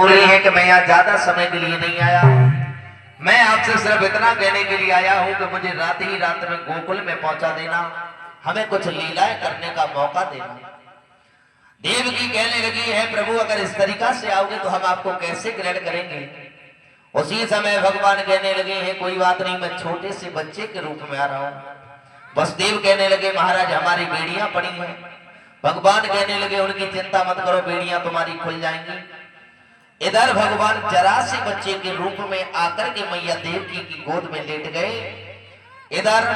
बोली है कि मैं यहाँ ज्यादा समय के लिए नहीं आया हूँ। मैं आपसे सिर्फ इतना कहने के लिए आया हूँ कि मुझे रात ही रात में गोकुल में पहुंचा देना, हमें कुछ लीलाएं करने का मौका देना। देवकी कहने लगी है प्रभु अगर इस तरीका से आओगे तो हम आपको कैसे ग्रहण करेंगे। उसी समय भगवान कहने लगे हैं कोई बात नहीं, मैं छोटे से बच्चे के रूप में आ रहा हूँ। वसुदेव कहने लगे महाराज हमारी बेड़ियां पड़ी हैं। भगवान कहने लगे उनकी चिंता मत करो, बेड़ियां तुम्हारी खुल जाएंगी। इधर भगवान जरा से बच्चे के रूप में आकर के मैया देवकी की गोद में लेट गए। इधर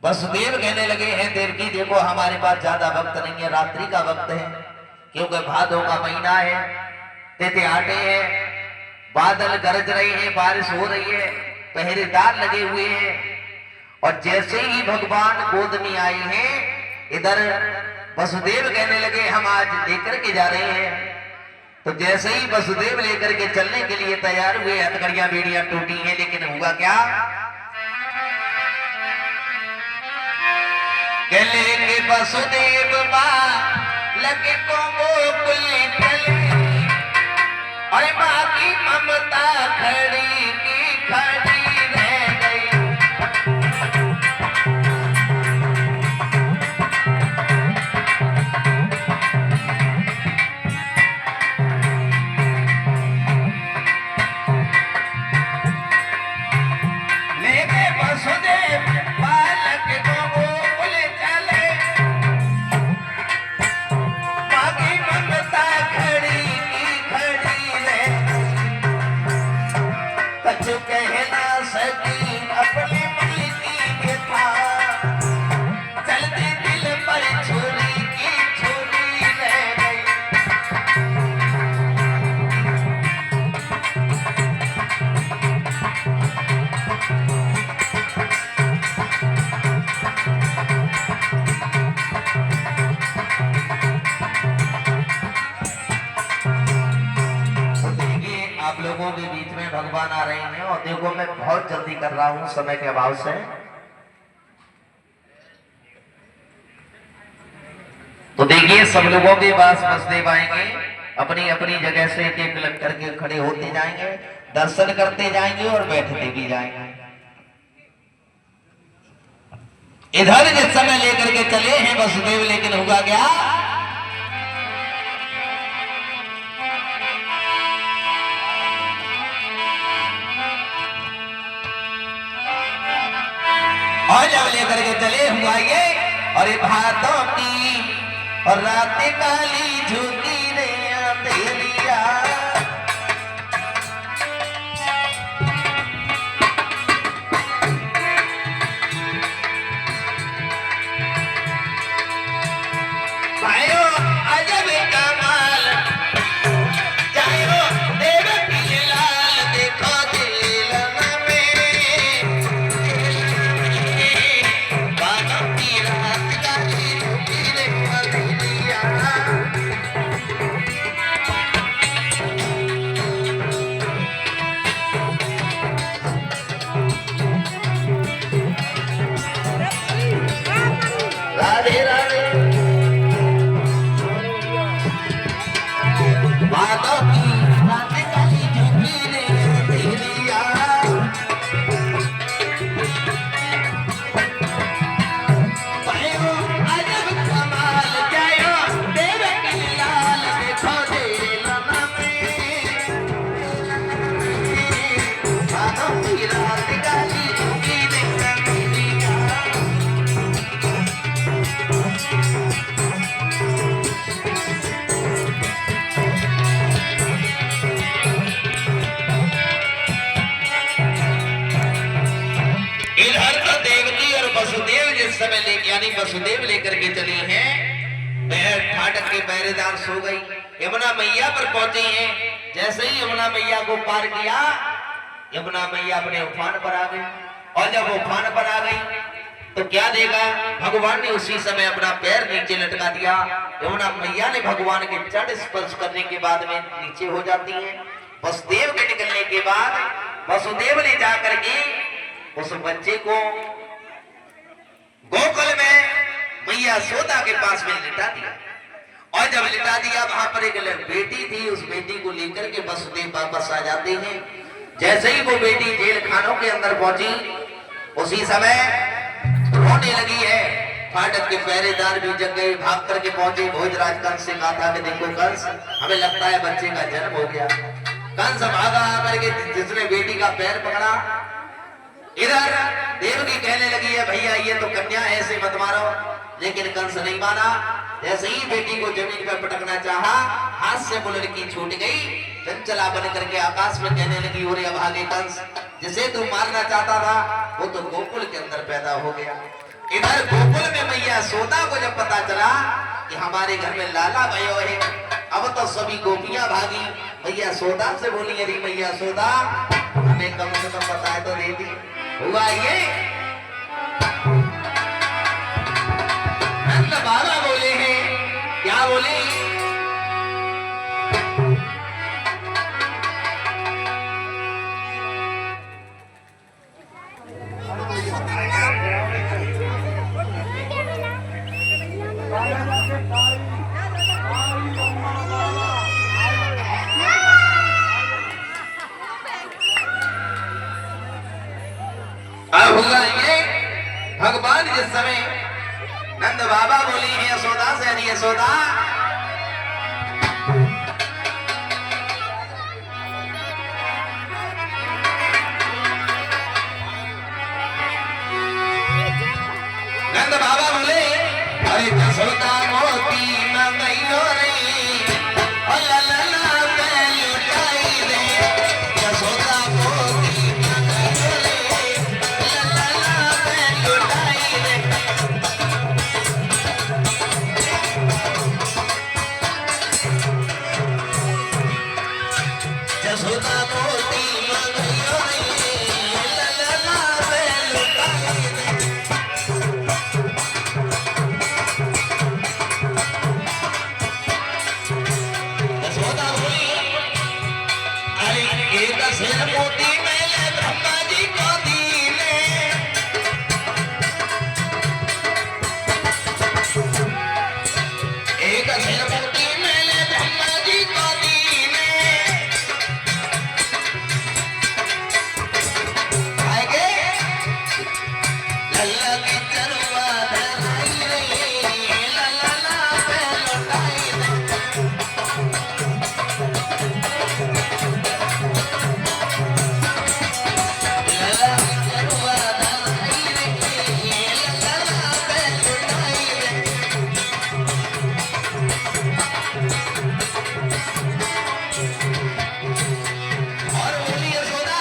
वसुदेव कहने लगे हैं देवकी देखो हमारे पास ज्यादा वक्त नहीं है, रात्रि का वक्त है, क्योंकि भादों का महीना है, तिथियाटे हैं, बादल गरज रहे हैं, बारिश हो रही है, पहरेदार लगे हुए हैं। और जैसे ही भगवान गोद में आए हैं इधर वसुदेव कहने लगे हम आज लेकर के जा रहे हैं। तो जैसे ही वसुदेव लेकर के चलने के लिए तैयार हुए हथकड़ियां बेड़ियां टूटी हैं, लेकिन हुआ क्या गले के वसुदेव लगे को गोकुल चले और बाकी ममता खड़ी की खड़ी रह गई। लोगों के बीच में भगवान आ रहे हैं और देखो मैं बहुत जल्दी कर रहा हूं समय के अभाव से। तो देखिए सब लोगों के पास वसुदेव आएंगे, अपनी अपनी जगह से एक एक लग करके खड़े होते जाएंगे, दर्शन करते जाएंगे और बैठते भी जाएंगे। इधर जिस समय लेकर के चले हैं वसुदेव, लेकिन हुआ क्या और जब लेकर के चले हुआ ये और भातों की और रात काली झुकी रे अंधेरिया। भाइयों अजब कमाल जायो देवकी लाल देखो समय लेके यानी वसुदेव लेकर के चली हैं। फाटक के पहरेदार सो गई, यमुना मैया पर पहुंची हैं। जैसे ही यमुना मैया को पार किया यमुना मैया अपने उफान पर आ गई। और जब उफान पर आ गई तो क्या देखा भगवान ने उसी समय अपना पैर नीचे लटका दिया। यमुना मैया ने भगवान के चरण स्पर्श करने के बाद में नीचे हो जाती हैं। वसुदेव के निकलने के बाद वसुदेव ने जाकर के उस बच्चे को गोकुल में मैया सोदा के पास में लिटा दिया। और जब लिटा दिया वहां पर एक बेटी थी, उस बेटी को लेकर के वसुदेव वापस आ जाते हैं। जैसे ही वो बेटी जेल खानों के अंदर पहुंची, उसी समय रोने लगी है। फाटक के पहरेदार भी जग गए, भाग करके पहुंचे। भोजराज कंस से कहा था कि देखो कंस, हमें लगता है बच्चे का जन्म हो गया। कंस भागा करके जिसने बेटी का पैर पकड़ा, इधर देवकी कहने लगी है भैया ये तो कन्या है, ऐसे मत मारो। लेकिन कंस नहीं माना। जैसे ही बेटी को जमीन पर पटकना चाहा, हाथ से वो लड़की छूट गई। चंचला बन करके आकाश में कहने लगी, ओरे अभागे कंस, जिसे तू मारना चाहता था वो तो गोकुल के अंदर पैदा हो गया। इधर गोकुल में मैया यशोदा को जब पता चला कि हमारे घर में लाला भयो है, अब तो सभी गोपियां भागी। मैया यशोदा से बोली, अरे मैया यशोदा, हमें कम से कम बताए तो देती। हुआ ये नंद बाबा बोले हैं, क्या बोले? हुआ ये भगवान जिस समय नंद बाबा बोली है यशोदा से, अरे यशोदा, नंद बाबा बोले, अरे यशोदा मोती मंगैलो रे, ओ ला ला ला लुटाई रे, यशोदा मोती मंगैलो रे, ला ला ला लुटाई रे। यशोदा मोती मंगैलो रे, ला ला ला लुटाई रे। यशोदा बोली, अरे एक सिर मोती मैंने ब्रह्मा जी को दीने, एक सिर मोती मैंने ब्रह्मा जी को दीने, आगे लल्ला की चरवा धराई रे, लल्ला ला पे लौटाई रे। लल्ला की चरवा धराई रे, लल्ला ला पे लौटाई रे। और बोली यशोदा,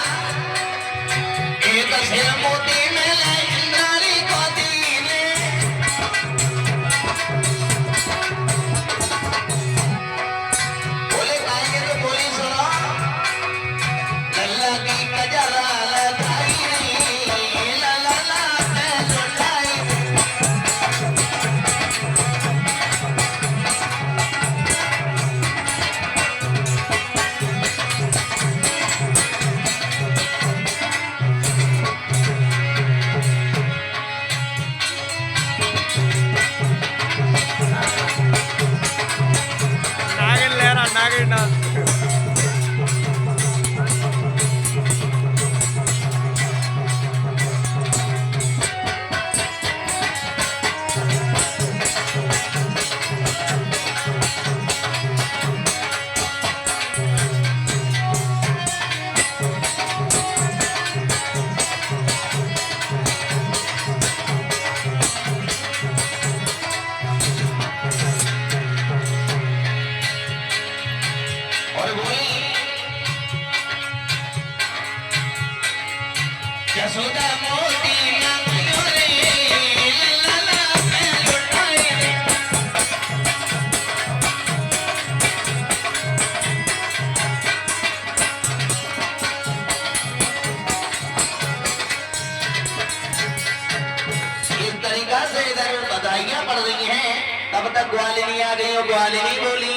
एक सिर मोती मैंने इंद्राणी को दीने, बोले गाएंगे तो बोली सुनो, लल्ला की कजरा लगाई रे, लल्ला ला पे लौटाई रे। నాగన్ లేరా నాగన్ డాన్స్ और बोली यशोदा मोती मंगलो रे, लल्ला ला पे लौटाई रे। इस तरीका से इधर बधाइयां पड़ रही हैं। तब तक ग्वालिनी आ गई और ग्वालिनी बोली,